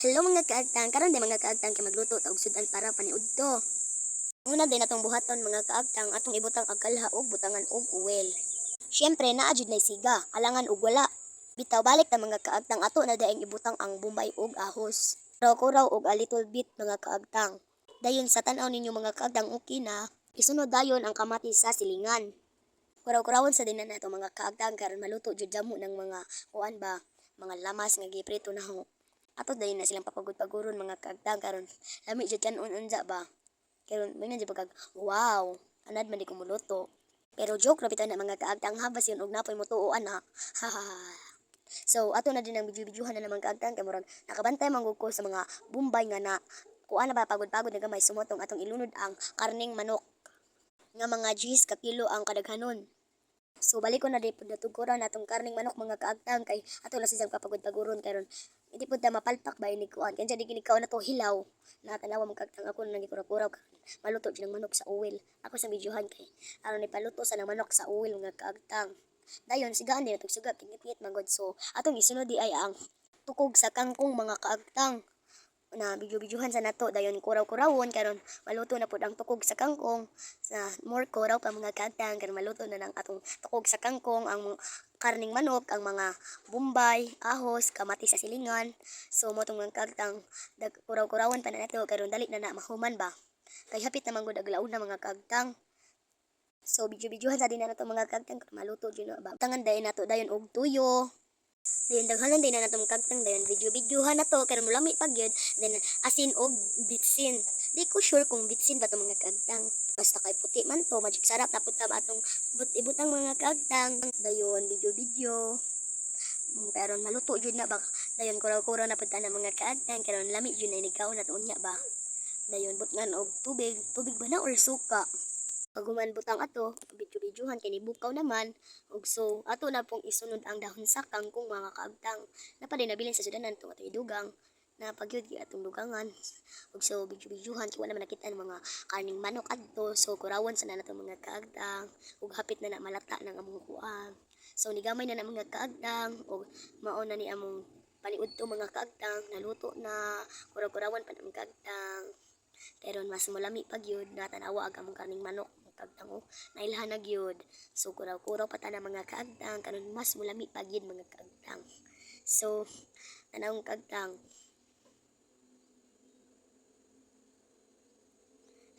Hello mga kaagtang, karon di mga kaagtang kay magluto ta og sudan para paniudto. Una din atong buhaton mga kaagtang atong ibutang agkalha og butangan og uwel. Syempre naa jud nay siga, alangan og wala. Bitaw balik ta mga kaagtang ato na daing ibutang ang bombay og ahos. Kuraw-kuraw og a little bit mga kaagtang. Dayon sa tan-aw ninyo mga kaagtang okay na, isunod dayon ang kamatis sa silingan. Kuraw-kurawon sa dinan nato mga kaagtang karon maluto jud jamo ng mga kuan ba, mga lamas nga giprito na ho. Ato dayon na silang papagod-paguron mga kaagtang karon lami jud kanon unja ba. Karon may na jud pagkag wow, anad man di ko muluto. Pero joke ra bitaw na mga kaagtang habas yun og napoy mo tuoan ha. So ato na din ang video-videohan na naman kaagtang kay murag nakabantay man gud ko sa mga bumbay nga na kuan na ba pagod-pagod na gamay sumotong atong ilunod ang karning manok nga mga 10 ka kilo ang kadaghanon. So balik ko na di pud natuguran natong karning manok mga kaagtang kay ato na silang papagod-paguron karon hindi pud ta mapalpak ba ini kuan kay di ginikaw na to hilaw na tanawa mga kaagtang ako na nagikuraw-kuraw karon maluto jud ng manok sa uwil ako sa videohan kay aron ipaluto sa ng manok sa uwil mga kaagtang dayon sigaan din natong suga kingit-ngit magod so atong isunod di ay ang tukog sa kangkong mga kaagtang na video-videohan sa nato dayon kuraw-kurawon karon maluto na pud ang tukog sa kangkong sa more kuraw pa mga kaagtang karon maluto na ng atong tukog sa kangkong ang karning manok ang mga bombay ahos kamatis sa silingan so mo tong mga kaagtang kuraw-kurawon pa na nato karon dali na mahuman ba kay hapit na manggod ag launa mga kaagtang. So video-videohan sa din na nato mga kaagtang karon maluto jud na ba tangan dayon nato dayon og tuyo. Then daghanon din na natong kagtang dayon video-videohan na to kay mulami pag yun. Then asin og bitsin. Di ko sure kung bitsin ba to mga kagtang. Basta kay puti man to, magic sarap tapos ta atong ibutang mga kagtang. Dayon video-video. Karon maluto jud na ba. Dayon kuraw-kuraw na pud ta na mga kagtang karon lami jud na inigaw na to unya ba. Dayon butngan og tubig, tubig ba na or suka? Paghuman butang ato, video-videohan kay nibukaw naman ug so ato na pong isunod ang dahon sa kangkong mga kaagtang. Napaday nabilin sa sudanan to ato idugang na pagyud gi atong dugangan. Ug so video-videohan kay wala man nakita ang mga kaning manok adto so kurawon sa nato mga kaagtang ug hapit na malata ng among kuan. So nigamay na mga kaagtang ug mao na ni among paniudto mga kaagtang naluto na kuraw-kurawan pa ng kaagtang. Pero mas mulami pag yun, natanawa ag among kaning manok kaagtang oh, nailhan na gyud. So kuraw-kuraw pa ta na mga kaagtang kanon mas mulami pag yun mga kaagtang. So tanawong kaagtang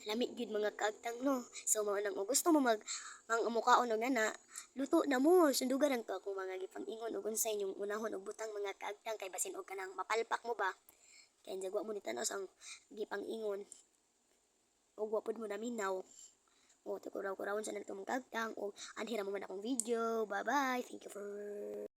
lami gyud mga kaagtang no. So mao nang gusto mo ang mukaon og nana, luto na mo. Sundugan ang to akong mga gipang-ingon ug unsay inyong unahon og butang mga kaagtang kay basin og kanang mapalpak mo ba. Kay jagwa mo ni tan-aw sang gipang-ingon. Ug wa pud mo naminaw. O, kuraw-kurawon sa nagtumong kagtang o anhira mo man akong video. Bye-bye. Thank you for